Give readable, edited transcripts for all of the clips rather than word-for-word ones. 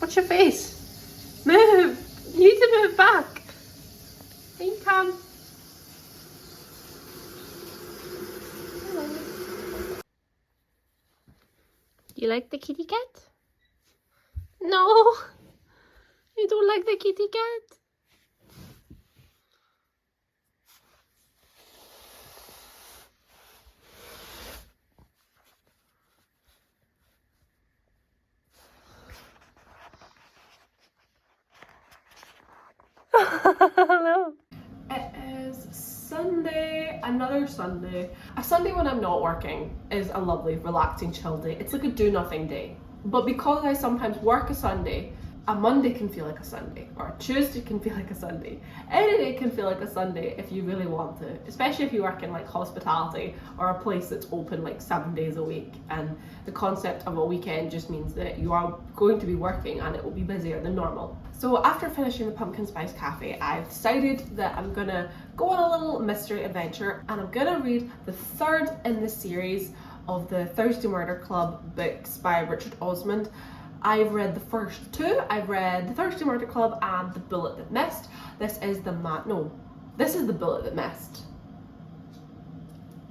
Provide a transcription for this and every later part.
What's your face? Move! You need to move back. Here you come. Hello. You like the kitty cat? No! You don't like the kitty cat? Hello. It is Sunday, another Sunday. A Sunday when I'm not working is a lovely, relaxing, chill day. It's like a do-nothing day. But because I sometimes work a Sunday, a Monday can feel like a Sunday, or a Tuesday can feel like a Sunday. Any day can feel like a Sunday if you really want to, especially if you work in like hospitality or a place that's open like 7 days a week. And the concept of a weekend just means that you are going to be working and it will be busier than normal. So after finishing the Pumpkin Spice Cafe, I've decided that I'm gonna go on a little mystery adventure and I'm gonna read the third in the series of the Thursday Murder Club books by Richard Osman. I've read the first two. I've read the Thursday Murder Club and The Bullet That Missed. This is the Bullet That Missed.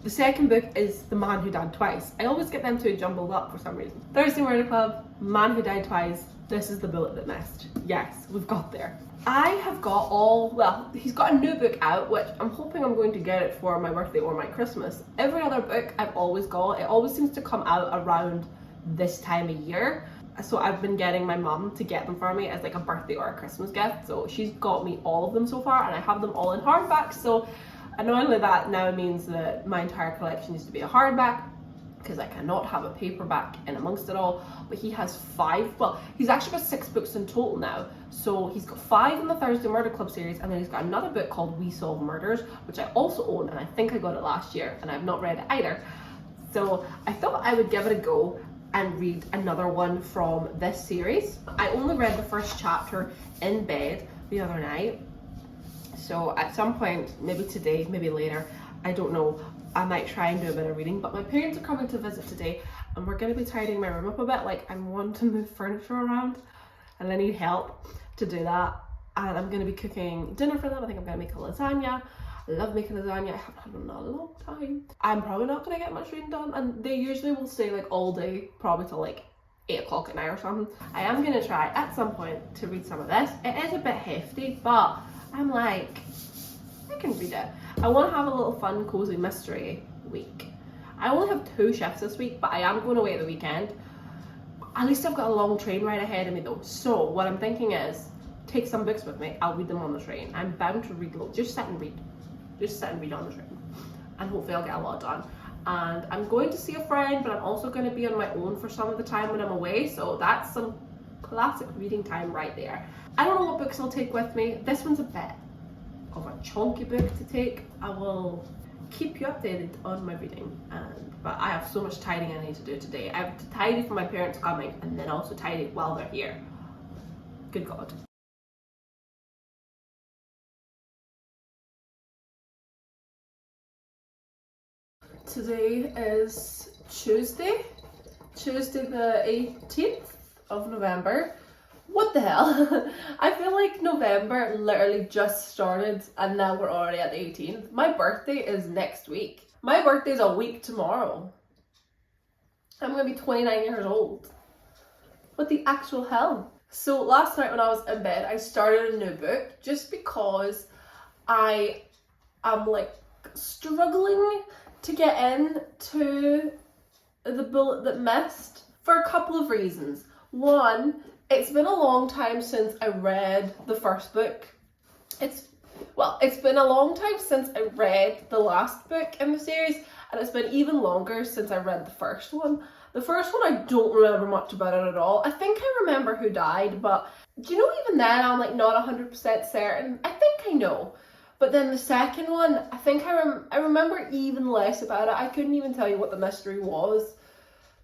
The second book is The Man Who Died Twice. I always get them two jumbled up for some reason. Thursday Murder Club, Man Who Died Twice. This is The Bullet That Missed. Yes, we've got there. I have got he's got a new book out, which I'm hoping I'm going to get it for my birthday or my Christmas. Every other book I've always got, it always seems to come out around this time of year. So I've been getting my mum to get them for me as like a birthday or a Christmas gift. So she's got me all of them so far and I have them all in hardback. So annoyingly that now means that my entire collection needs to be a hardback because I cannot have a paperback in amongst it all. But he has 5, well, he's actually got 6 books in total now. So he's got 5 in the Thursday Murder Club series and then he's got another book called We Solve Murders, which I also own and I think I got it last year and I've not read it either. So I thought I would give it a go and read another one from this series. I only read the first chapter in bed the other night, so at some point, maybe today, maybe later, I don't know, I might try and do a bit of reading. But my parents are coming to visit today and we're going to be tidying my room up a bit. Like, I want to move furniture around and I need help to do that, and I'm going to be cooking dinner for them. I think I'm going to make a lasagna. I love making lasagna. I haven't had one in a long time. I'm probably not gonna get much reading done, and they usually will stay like all day, probably till like 8 o'clock at night or something. I am gonna try at some point to read some of this. It is a bit hefty, but I'm like, I can read it. I want to have a little fun, cozy mystery week. I only have 2 shifts this week, but I am going away at the weekend. At least I've got a long train ride ahead of me though. So what I'm thinking is, take some books with me. I'll read them on the train. I'm bound to read loads. Just sit and read. Just sit and read on the train, and hopefully I'll get a lot done. And I'm going to see a friend, but I'm also going to be on my own for some of the time when I'm away, so that's some classic reading time right there. I don't know what books I'll take with me. This one's a bit of a chunky book to take. I will keep you updated on my reading, but I have so much tidying I need to do today. I have to tidy for my parents coming and then also tidy while they're here. Good God. Today is Tuesday the 18th of November. What the hell? I feel like November literally just started and now we're already at the 18th. My birthday is next week. My birthday is a week tomorrow. I'm gonna be 29 years old. What the actual hell? So last night when I was in bed, I started a new book just because I am like struggling to get into The Bullet That Missed for a couple of reasons. One, it's been a long time since I read the first book. It's been a long time since I read the last book in the series, and it's been even longer since I read the first one. The first one, I don't remember much about it at all. I think I remember who died, but do you know, even then I'm like not 100% certain. I think I know. But then the second one, I think I remember even less about it. I couldn't even tell you what the mystery was.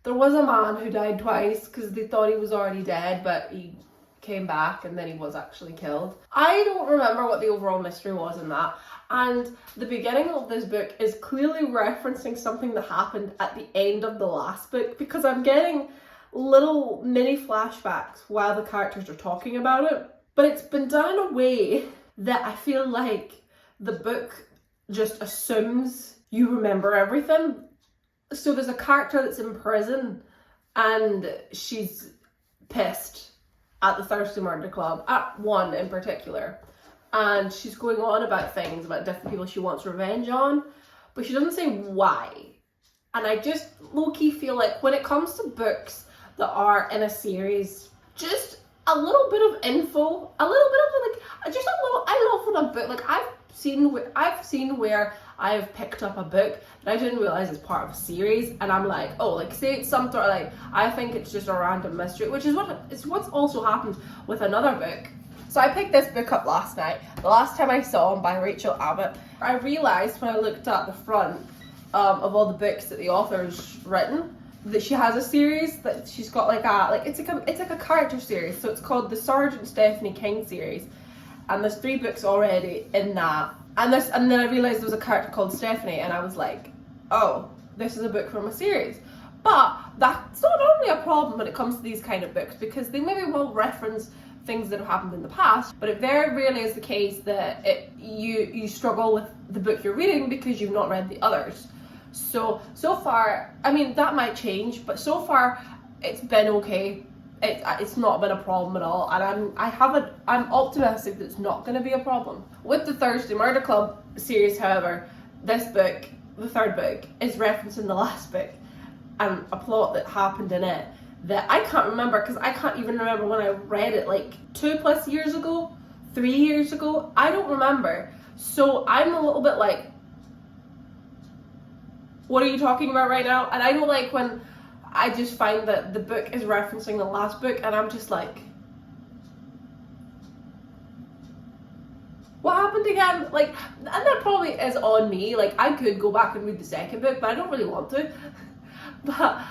There was a man who died twice because they thought he was already dead, but he came back and then he was actually killed. I don't remember what the overall mystery was in that. And the beginning of this book is clearly referencing something that happened at the end of the last book, because I'm getting little mini flashbacks while the characters are talking about it. But it's been done in a way that I feel like the book just assumes you remember everything. So there's a character that's in prison and she's pissed at the Thursday Murder Club, at one in particular. And she's going on about things, about different people she wants revenge on, but she doesn't say why. And I just low-key feel like when it comes to books that are in a series, just a little bit of info, a little bit of like, just a little, I love when a book, like I've seen where I've picked up a book that I didn't realize is part of a series, and I'm like, oh, like say it's some sort of like, I think it's just a random mystery, which is what's also happened with another book. So I picked this book up last night, the last time I saw him, by Rachel Abbott. I realised when I looked at the front of all the books that the author's written, that she has a series that she's got it's like a character series. So it's called the Sergeant Stephanie King series, and there's 3 books already in that. And then I realised there was a character called Stephanie, and I was like, oh, this is a book from a series. But that's not only a problem when it comes to these kind of books, because they maybe will reference things that have happened in the past, but it very rarely is the case that you struggle with the book you're reading because you've not read the others. So far, I mean, that might change, but so far it's been okay. It's not been a problem at all, and I'm optimistic that it's not going to be a problem. With the Thursday Murder Club series, however, this book, the 3rd book, is referencing the last book and a plot that happened in it that I can't remember, because I can't even remember when I read it, like 2+ years ago, 3 years ago. I don't remember. So I'm a little bit like, what are you talking about right now? And I don't like when I just find that the book is referencing the last book and I'm just like, what happened again? Like, and that probably is on me. Like, I could go back and read the 2nd book, but I don't really want to. But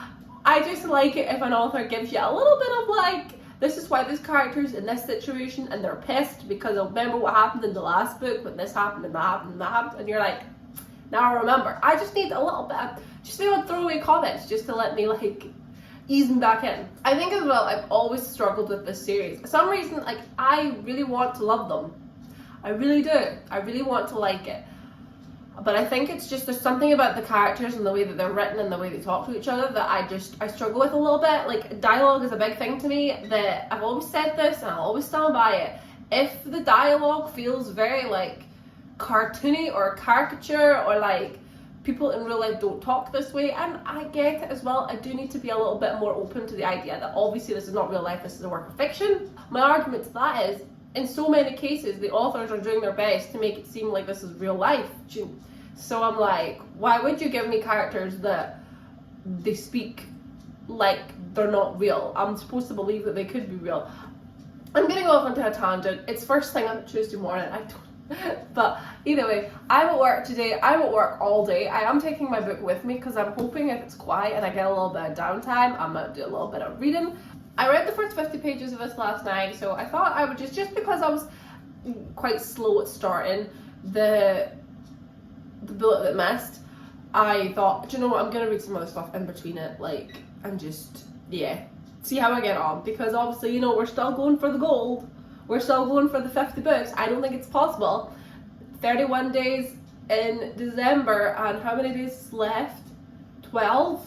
I just like it if an author gives you a little bit of like, this is why this character's in this situation and they're pissed because I remember what happened in the last book when this happened and that happened and that happened, and you're like, now I remember. I just need a little bit, just maybe throwaway comments just to let me like ease me back in. I think as well, I've always struggled with this series. For some reason, like, I really want to love them. I really do. I really want to like it. But I think it's just, there's something about the characters and the way that they're written and the way they talk to each other that I struggle with a little bit. Like, dialogue is a big thing to me, that I've always said this and I'll always stand by it. If the dialogue feels very like cartoony or caricature, or like people in real life don't talk this way, and I get it as well, I do need to be a little bit more open to the idea that obviously this is not real life, this is a work of fiction. My argument to that is, in so many cases, the authors are doing their best to make it seem like this is real life. So I'm like, why would you give me characters that they speak like they're not real? I'm supposed to believe that they could be real. I'm getting off onto a tangent. It's first thing on Tuesday morning. But either way, I'm at work today. I'm at work all day. I am taking my book with me because I'm hoping if it's quiet and I get a little bit of downtime, I might do a little bit of reading. I read the first 50 pages of this last night, so I thought I would just because I was quite slow at starting the bullet that missed, I thought, do you know what, I'm gonna read some other stuff in between it, like, and just, yeah, see how I get on, because obviously, you know, we're still going for the gold, we're still going for the 50 books. I don't think it's possible. 31 days in December, and how many days left? 12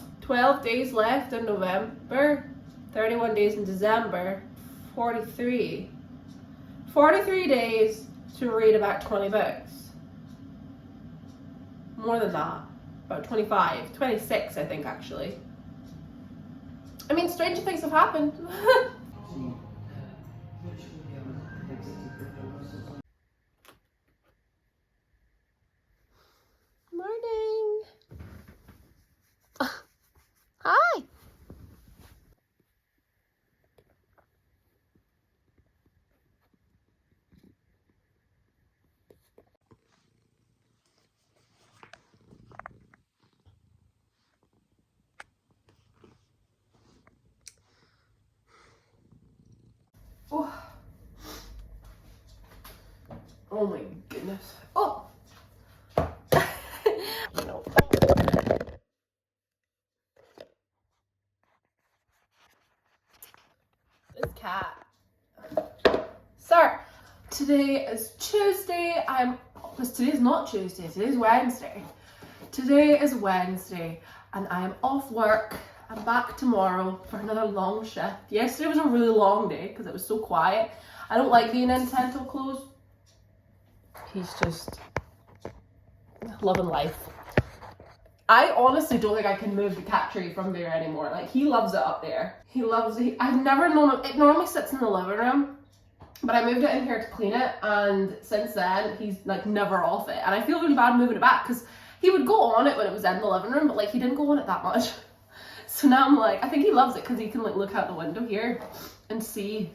days left in November, 31 days in December, 43 days to read about 20 books. More than that, about 25, 26 I think actually. I mean, stranger things have happened. Morning. Hi. Oh my goodness. Oh! No. cat. Sir, today is Tuesday. Today's not Tuesday, today's Wednesday. Today is Wednesday and I am off work. I'm back tomorrow for another long shift. Yesterday was a really long day because it was so quiet. I don't like being in tent till close. He's just loving life. I honestly don't think I can move the cat tree from there anymore. Like, he loves it up there. He loves it. I've never known him. It normally sits in the living room, but I moved it in here to clean it, and since then he's like never off it. And I feel really bad moving it back because he would go on it when it was in the living room, but like he didn't go on it that much. So now I'm like, I think he loves it because he can like look out the window here and see.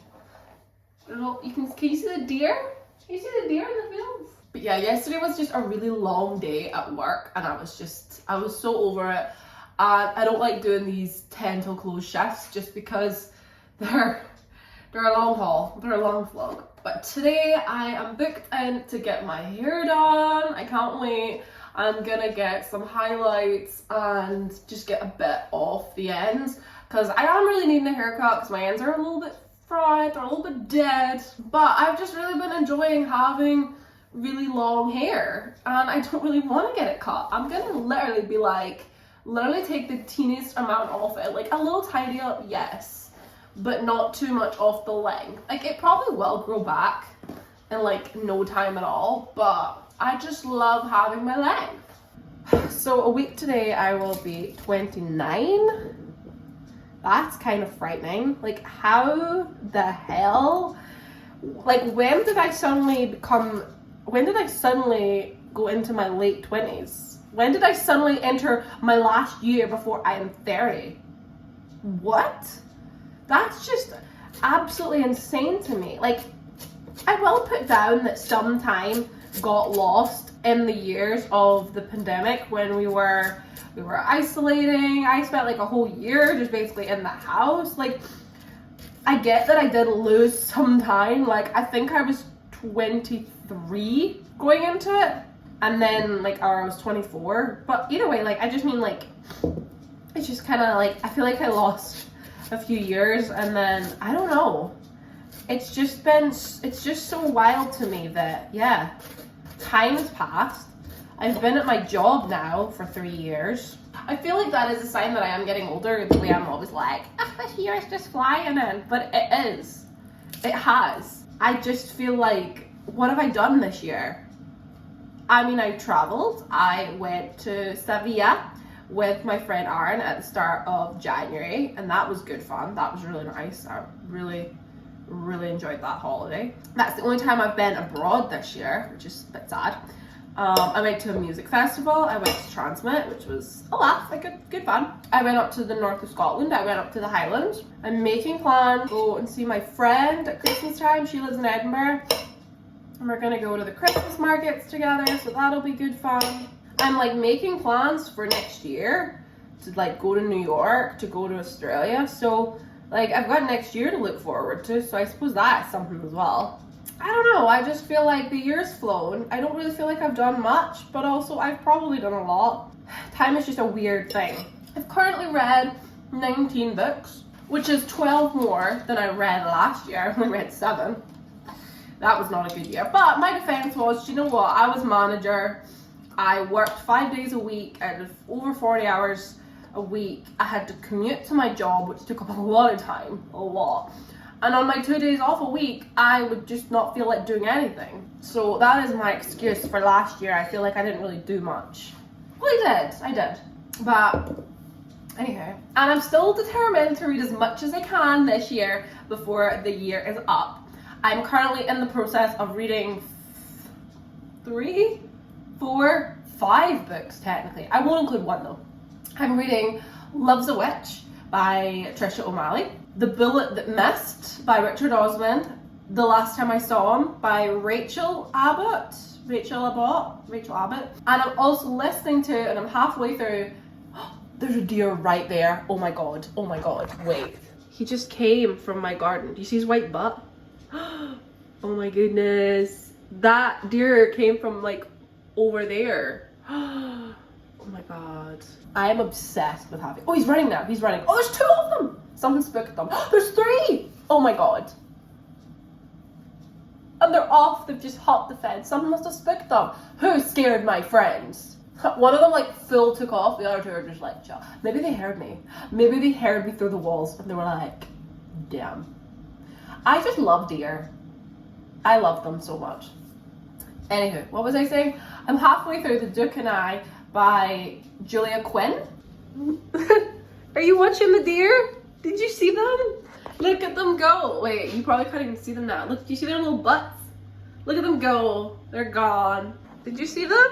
Can you see the deer? Can you see the deer in the fields? But yeah, yesterday was just a really long day at work and I was so over it. I don't like doing these 10 till close shifts just because they're a long haul, they're a long slog. But today I am booked in to get my hair done. I can't wait. I'm gonna get some highlights and just get a bit off the ends because I am really needing a haircut because my ends are a little bit fried, they're a little bit dead. But I've just really been enjoying having really long hair and I don't really want to get it cut. I'm gonna literally take the teeniest amount off it, like a little tidy up, yes, but not too much off the length. Like, it probably will grow back in like no time at all, but I just love having my length. So a week today I will be 29. That's kind of frightening. Like, how the hell, like, when did I suddenly go into my late 20s? When did I suddenly enter my last year before I am 30? What? That's just absolutely insane to me. Like, I will put down that some time got lost in the years of the pandemic when we were isolating. I spent like a whole year just basically in the house. Like, I get that I did lose some time. Like, I think I was 23 going into it, and then like, or I was 24. But either way, like, I just mean, like, it's just kind of like, I feel like I lost a few years, and then I don't know. It's just so wild to me that, yeah, time has passed. I've been at my job now for 3 years. I feel like that is a sign that I am getting older, the way I'm always like, this year is just flying in. But it is. It has. I just feel like, what have I done this year? I mean, I traveled. I went to Sevilla with my friend Aaron at the start of January, and that was good fun. That was really nice. I really enjoyed that holiday. That's the only time I've been abroad this year, which is a bit sad. I went to a music festival. I went to Transmit, which was a laugh, like good fun. I went up to the north of Scotland. I went up to the Highlands. I'm making plans to go and see my friend at Christmas time. She lives in Edinburgh, and we're gonna go to the Christmas markets together, so that'll be good fun. I'm like making plans for next year to like go to New York, to go to Australia, so like I've got next year to look forward to, so I suppose that's something as well. I don't know, I just feel like the year's flown. I don't really feel like I've done much, but also I've probably done a lot. Time is just a weird thing. I've currently read 19 books, which is 12 more than I read last year. I only read 7. That was not a good year. But my defense was, you know what, I was manager. I worked 5 days a week. I did over 40 hours a week. I had to commute to my job, which took up a lot of time, a lot. And on my 2 days off a week, I would just not feel like doing anything. So that is my excuse for last year. I feel like I didn't really do much. Well, I did. But anyhow, and I'm still determined to read as much as I can this year before the year is up. I'm currently in the process of reading 3, 4, 5 books technically. I won't include one though. I'm reading Love's a Witch by Trisha O'Malley, The Bullet That Missed by Richard Osman, The Last Time I Saw Him by Rachel Abbott. And I'm also listening to, and I'm halfway through, there's a deer right there. Oh my god, wait. He just came from my garden. Do you see his white butt? Oh my goodness. That deer came from like over there. Oh my god. I am obsessed with having, oh, he's running now, he's running. Oh, there's 2 of them. Something spooked them. There's 3! Oh my god. And they're off, they've just hopped the fence. Something must have spooked them. Who scared my friends? One of them like full took off, the other 2 are just like, chill. Maybe they heard me. Maybe they heard me through the walls and they were like, damn. I just love deer. I love them so much. Anywho, what was I saying? I'm halfway through The Duke and I by Julia Quinn. Are you watching the deer? Did you see them? Look at them go. Wait, you probably can't even see them now. Look, do you see their little butts? Look at them go. They're gone. Did you see them?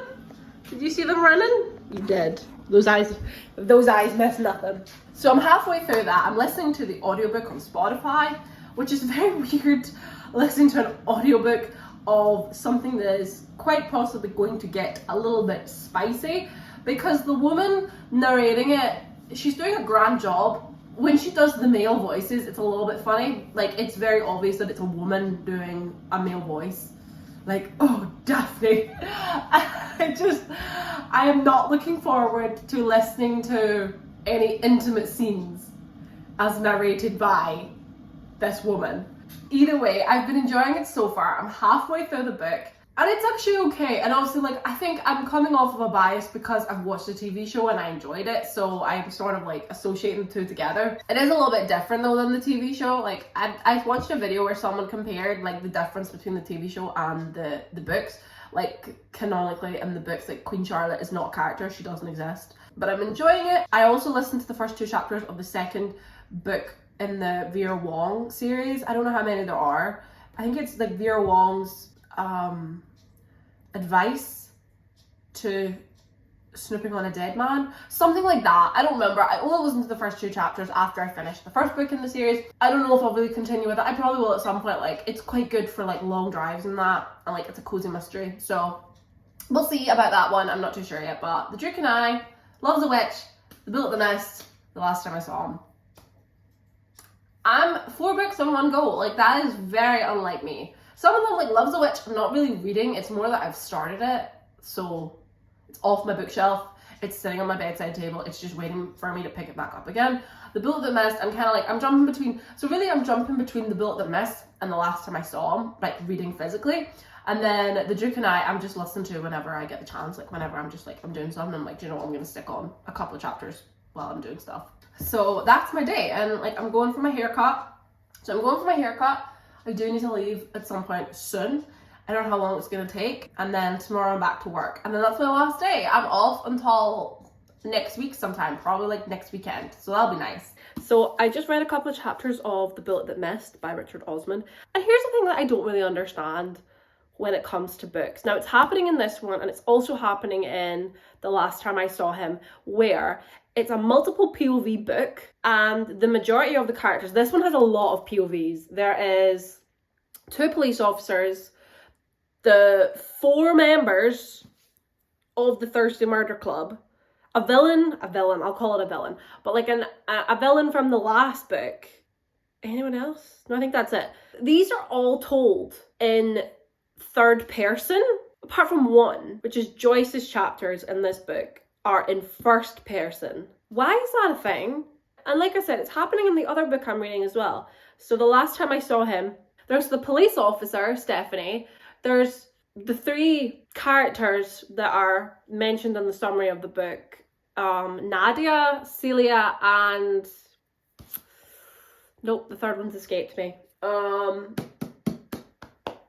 Did you see them running? You did. Those eyes miss nothing. So I'm halfway through that. I'm listening to the audiobook on Spotify, which is very weird, listening to an audiobook of something that is quite possibly going to get a little bit spicy, because the woman narrating it, she's doing a grand job. When she does the male voices, it's a little bit funny. Like, it's very obvious that it's a woman doing a male voice. Like, oh, Daphne. I am not looking forward to listening to any intimate scenes as narrated by this woman. Either way, I've been enjoying it so far. I'm halfway through the book and it's actually okay. And obviously, like, I think I'm coming off of a bias because I've watched the TV show and I enjoyed it, so I'm sort of like associating the 2 together. It is a little bit different though than the TV show. Like, I watched a video where someone compared like the difference between the TV show and the books. Like, canonically in the books, like, Queen Charlotte is not a character, she doesn't exist. But I'm enjoying it. I also listened to the first 2 chapters of the second book in the Vera Wong series. I don't know how many there are. I think it's like Vera Wong's advice to snooping on a dead man, something like that. I don't remember. I only listened to the first 2 chapters after I finished the first book in the series. I don't know if I'll really continue with it. I probably will at some point. Like, it's quite good for like long drives and that, and like it's a cozy mystery, so we'll see about that one. I'm not too sure yet. But The Duke and I, Loves a Witch, The Bullet the Mist, the last time I saw him. I'm 4 books in one go. Like, that is very unlike me. Some of them, like Loves a Witch, I'm not really reading. It's more that I've started it, so it's off my bookshelf. It's sitting on my bedside table. It's just waiting for me to pick it back up again. The Bullet That Missed, I'm kind of like, I'm jumping between. So really, I'm jumping between The Bullet That Missed and the last time I saw him, like reading physically. And then The Duke and I, I'm just listening to whenever I get the chance. Like, whenever I'm just like, I'm doing something, I'm like, do you know what, I'm going to stick on a couple of chapters while I'm doing stuff. So that's my day. And like, I'm going for my haircut. So I'm going for my haircut. I do need to leave at some point soon. I don't know how long it's going to take. And then tomorrow I'm back to work. And then that's my last day. I'm off until next week sometime. Probably like next weekend. So that'll be nice. So I just read a couple of chapters of The Bullet That Missed by Richard Osman. And here's the thing that I don't really understand when it comes to books. Now, it's happening in this one, and it's also happening in The Last Time I Saw Him, where it's a multiple POV book, and the majority of the characters, this one has a lot of POVs. There is 2 police officers, the 4 members of the Thursday Murder Club, a villain, I'll call it a villain, but like a villain from the last book. Anyone else? No, I think that's it. These are all told in 3rd person, apart from one, which is Joyce's chapters in this book are in 1st person. Why is that a thing? And like I said, it's happening in the other book I'm reading as well. So The Last Time I Saw Him, there's the police officer, Stephanie. There's the 3 characters that are mentioned in the summary of the book. Nadia, Celia, and... Nope, the 3rd one's escaped me.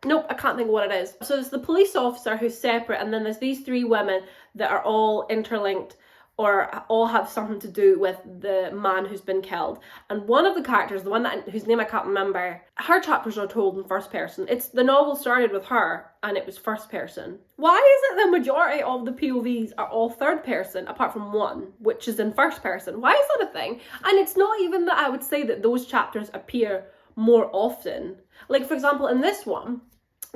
Nope, I can't think of what it is. So there's the police officer who's separate, and then there's these 3 women that are all interlinked or all have something to do with the man who's been killed. And one of the characters, the one whose name I can't remember, her chapters are told in 1st person. The novel started with her and it was 1st person. Why is it the majority of the POVs are all 3rd person apart from one, which is in 1st person? Why is that a thing? And it's not even that I would say that those chapters appear more often. Like, for example, in this one,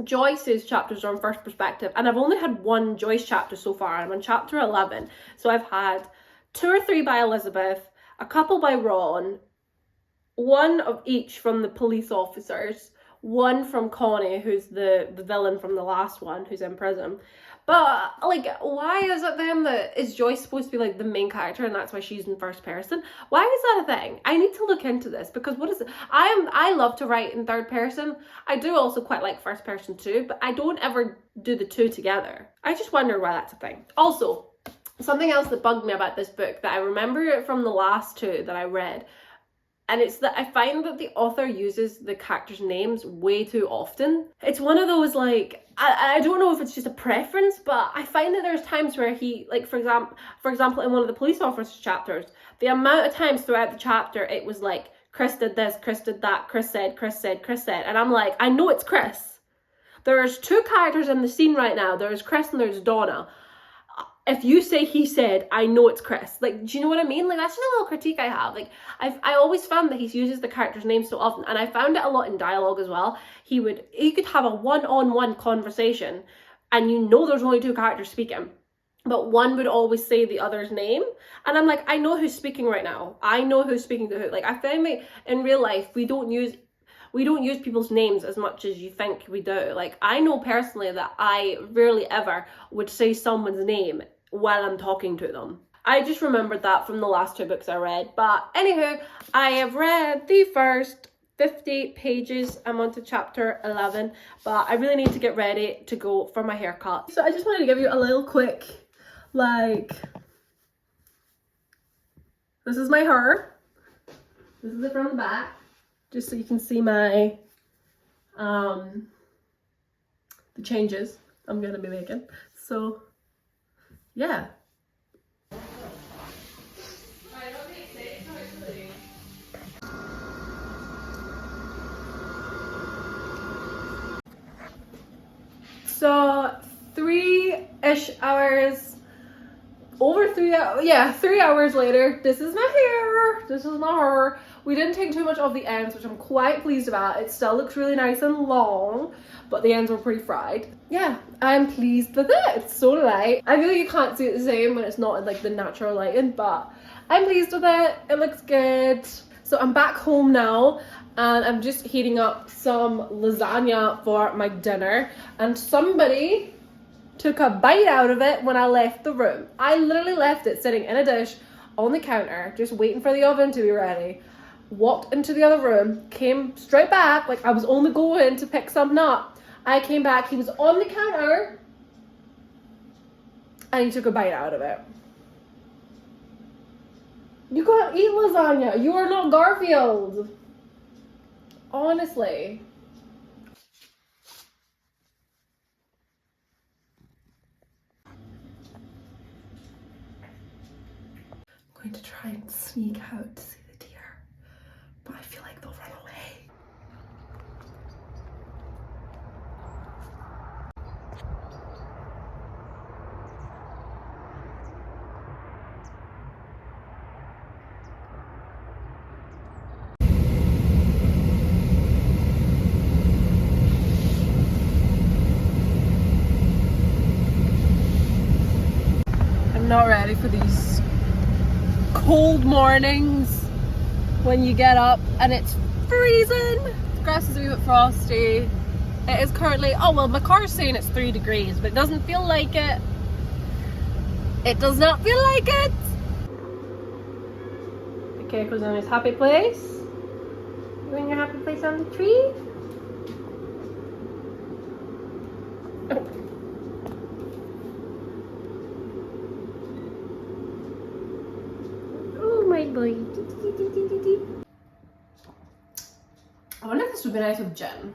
Joyce's chapters are in 1st perspective, and I've only had 1 Joyce chapter so far. I'm on chapter 11, so I've had 2 or 3 by Elizabeth, a couple by Ron, 1 of each from the police officers, One from Connie, who's the villain from the last one, who's in prison. But, like, why is it then that is Joyce supposed to be, like, the main character and that's why she's in first person? Why is that a thing? I need to look into this, because what is it? I love to write in third person. I do also quite like first person too, but I don't ever do the two together. I just wonder why that's a thing. Also, something else that bugged me about this book that I remember from the last two that I read, and it's that I find that the author uses the characters' names way too often. It's one of those, like, I don't know if it's just a preference, but I find that there's times where he, like, for example, in one of the police officers chapters, the amount of times throughout the chapter it was like, Chris did this, Chris did that, Chris said, Chris said, Chris said. And I'm like, I know it's Chris. There's two characters in the scene right now. There's Chris and there's Donna. If you say he said, I know it's Chris. Like, do you know what I mean? Like, that's just a little critique I have. Like, I always found that he uses the character's names so often, and I found it a lot in dialogue as well. He could have a one-on-one conversation, and you know there's only two characters speaking, but one would always say the other's name, and I'm like, I know who's speaking right now. I know who's speaking to who. Like, I find that in real life, we don't use people's names as much as you think we do. Like, I know personally that I rarely ever would say someone's name while I'm talking to them. I just remembered that from the last two books I read. But anywho, I have read the first 50 pages. I'm on to chapter 11, but I really need to get ready to go for my haircut. So I just wanted to give you a little quick, like, this is my hair. This is it from the back, just so you can see my, the changes I'm gonna be making. So, yeah. So 3-ish hours, over 3 hours, yeah, 3 hours later, this is my hair. This is my hair. We didn't take too much of the ends, which I'm quite pleased about. It still looks really nice and long, but the ends were pretty fried. Yeah, I'm pleased with it. It's so light. I feel like you can't see it the same when it's not in like the natural lighting, but I'm pleased with it. It looks good. So I'm back home now, and I'm just heating up some lasagna for my dinner, and somebody took a bite out of it when I left the room. I literally left it sitting in a dish on the counter, just waiting for the oven to be ready. Walked into the other room, came straight back, like I was only going to pick something up. I came back, he was on the counter, and he took a bite out of it. You can't eat lasagna. You are not Garfield. Honestly. I'm going to try and sneak out to see the deer, but I feel like they'll run away. I'm not ready for these cold mornings when you get up and it's freezing. The grass is a wee bit frosty. It is currently, oh well, my car's saying it's 3 degrees, but it doesn't feel like it. It does not feel like it. Okay, goes on his happy place. You in your happy place on the tree? Oh. My boy. I wonder if this would be nice with gin.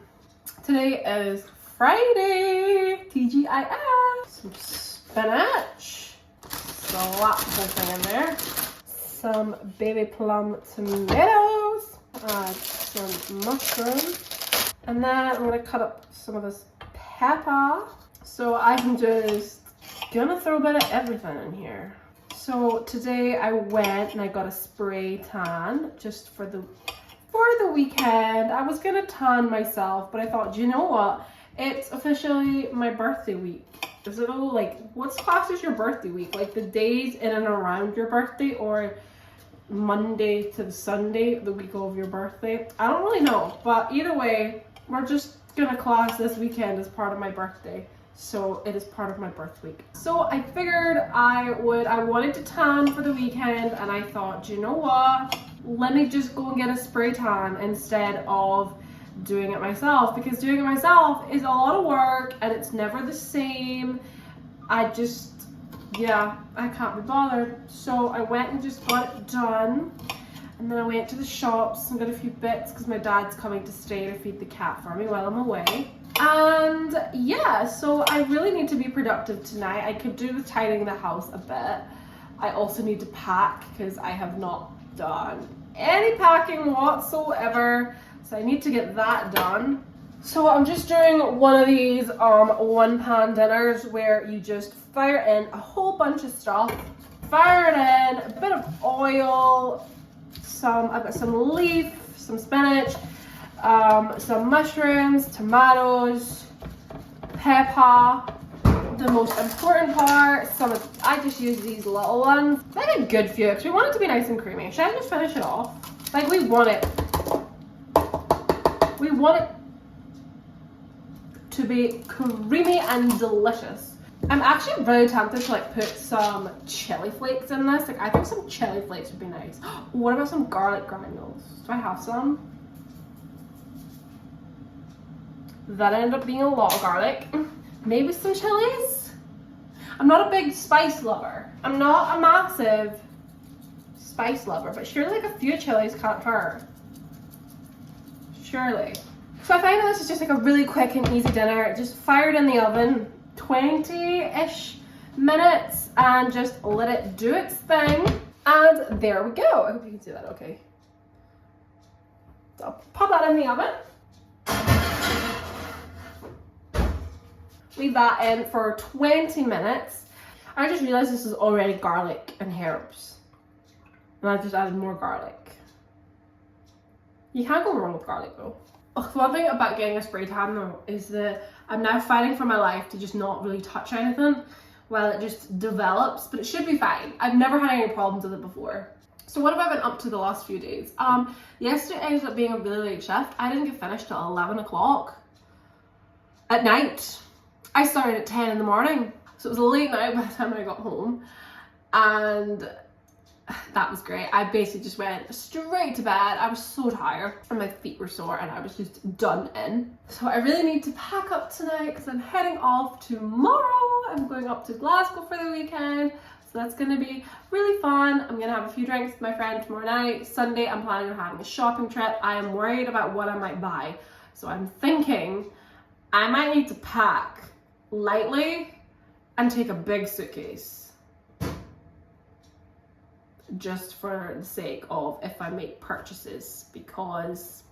Today is Friday. TGIF. Some spinach. Slap the whole thing in there. Some baby plum tomatoes. Add some mushrooms. And then I'm going to cut up some of this pepper. So I'm just gonna throw a bit of everything in here. So today I went and I got a spray tan just for the weekend. I was gonna tan myself, but I thought, do you know what? It's officially my birthday week. So like, what's classed as your birthday week? Like the days in and around your birthday, or Monday to Sunday, the week of your birthday? I don't really know, but either way, we're just gonna class this weekend as part of my birthday. So it is part of my birth week. So I figured I wanted to tan for the weekend, and I thought, do you know what? Let me just go and get a spray tan instead of doing it myself, because doing it myself is a lot of work and it's never the same. I can't be bothered. So I went and just got it done. And then I went to the shops and got a few bits because my dad's coming to stay to feed the cat for me while I'm away. And yeah, so I really need to be productive tonight. I could do with tidying the house a bit. I also need to pack because I have not done any packing whatsoever. So I need to get that done. So I'm just doing one of these one-pan dinners where you just fire in a whole bunch of stuff. Fire it in, a bit of oil, I've got some leaf, some spinach, some mushrooms, tomatoes, pepper. The most important part, I just use these little ones. Like a good few, because we want it to be nice and creamy. Should I just finish it off? Like we want it to be creamy and delicious. I'm actually really tempted to like put some chili flakes in this. Like I think some chili flakes would be nice. What about some garlic granules? Do I have some? That ended up being a lot of garlic. Maybe some chilies? I'm not a big spice lover. I'm not a massive spice lover, but surely like a few chilies can't hurt. Surely. So I find that this is just like a really quick and easy dinner. Just fired in the oven, 20-ish minutes, and just let it do its thing. And there we go. I hope you can see that okay. So I'll pop that in the oven. Leave that in for 20 minutes. I just realized this is already garlic and herbs. And I've just added more garlic. You can't go wrong with garlic though. One thing about getting a spray tan though is that I'm now fighting for my life to just not really touch anything while it just develops, but it should be fine. I've never had any problems with it before. So what have I been up to the last few days? Yesterday ended up being a really late shift. I didn't get finished till 11 o'clock at night. I started at 10 in the morning. So it was a late night by the time I got home, and that was great. I basically just went straight to bed. I was so tired and my feet were sore and I was just done in. So I really need to pack up tonight because I'm heading off tomorrow. I'm going up to Glasgow for the weekend. So that's going to be really fun. I'm going to have a few drinks with my friend tomorrow night. Sunday, I'm planning on having a shopping trip. I am worried about what I might buy. So I'm thinking I might need to pack lightly and take a big suitcase. Just for the sake of if I make purchases, because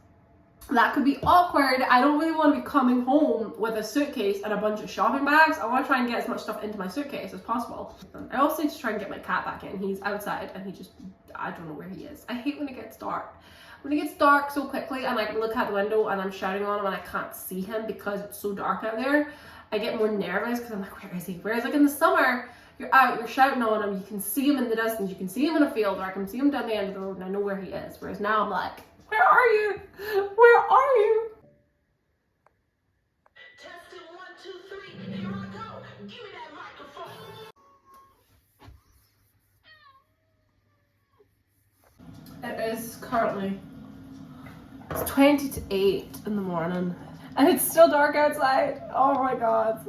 that could be awkward. I don't really want to be coming home with a suitcase and a bunch of shopping bags. I want to try and get as much stuff into my suitcase as possible. I also need to try and get my cat back in. He's outside and I don't know where he is. I hate when it gets dark. When it gets dark so quickly and I look out the window and I'm shouting on him and I can't see him because it's so dark out there, I get more nervous because I'm like, where is he? Whereas like in the summer, you're out, you're shouting on him, you can see him in the distance, you can see him in a field, or I can see him down the end of the road and I know where he is. Whereas now I'm like, where are you? Where are you? Testing 1, 2, 3, here I go. Give me that microphone. It is currently, it's 20 to 8 in the morning and it's still dark outside. Oh my god,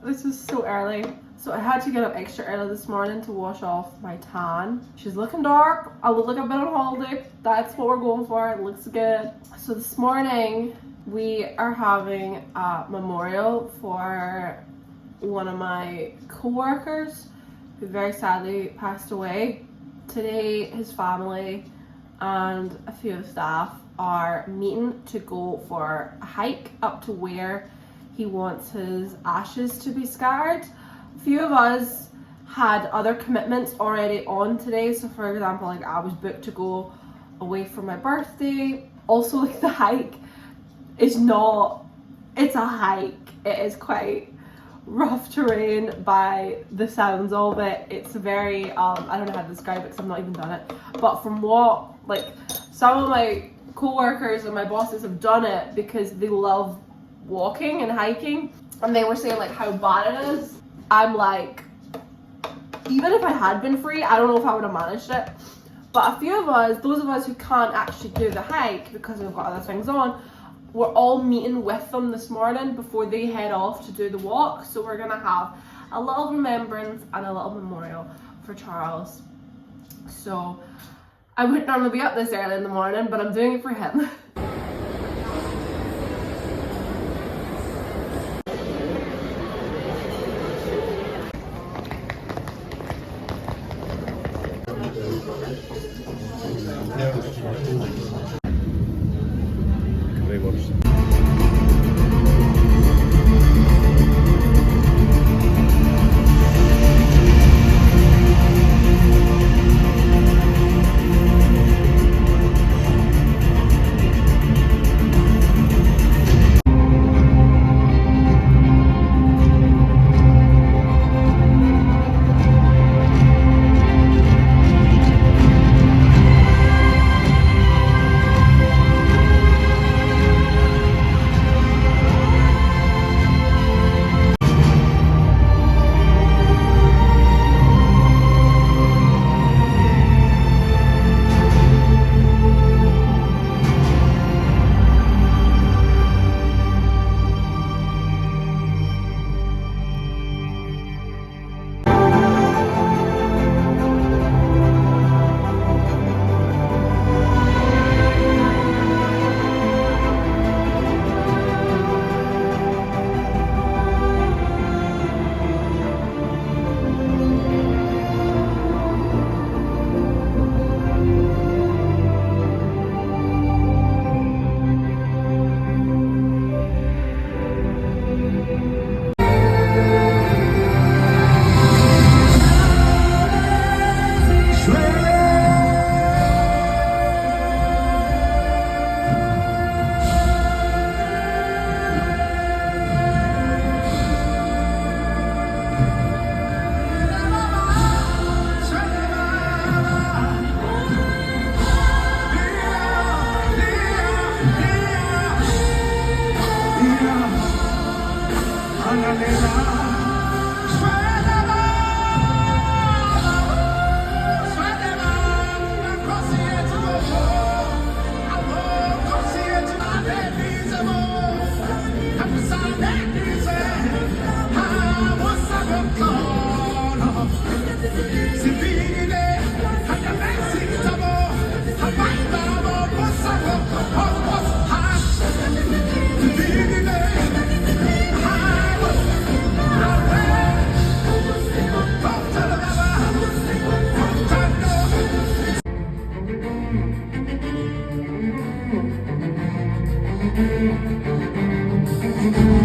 this is so early. So I had to get up extra early this morning to wash off my tan. She's looking dark. I look like I've been on holiday. That's what we're going for. It looks good. So this morning we are having a memorial for one of my co-workers who very sadly passed away. Today his family and a few of the staff are meeting to go for a hike up to where he wants his ashes to be scattered. A few of us had other commitments already on today. So for example, like I was booked to go away for my birthday. Also like the hike is not, it's a hike. It is quite rough terrain by the sounds of it. It's very, I don't know how to describe it because I've not even done it. But from what, like some of my co-workers and my bosses have done it because they love walking and hiking, and they were saying like how bad it is. I'm like, even if I had been free, I don't know if I would have managed it. But a few of us, those of us who can't actually do the hike because we've got other things on, we're all meeting with them this morning before they head off to do the walk. So we're gonna have a little remembrance and a little memorial for Charles. So I wouldn't normally be up this early in the morning, but I'm doing it for him. Thank you.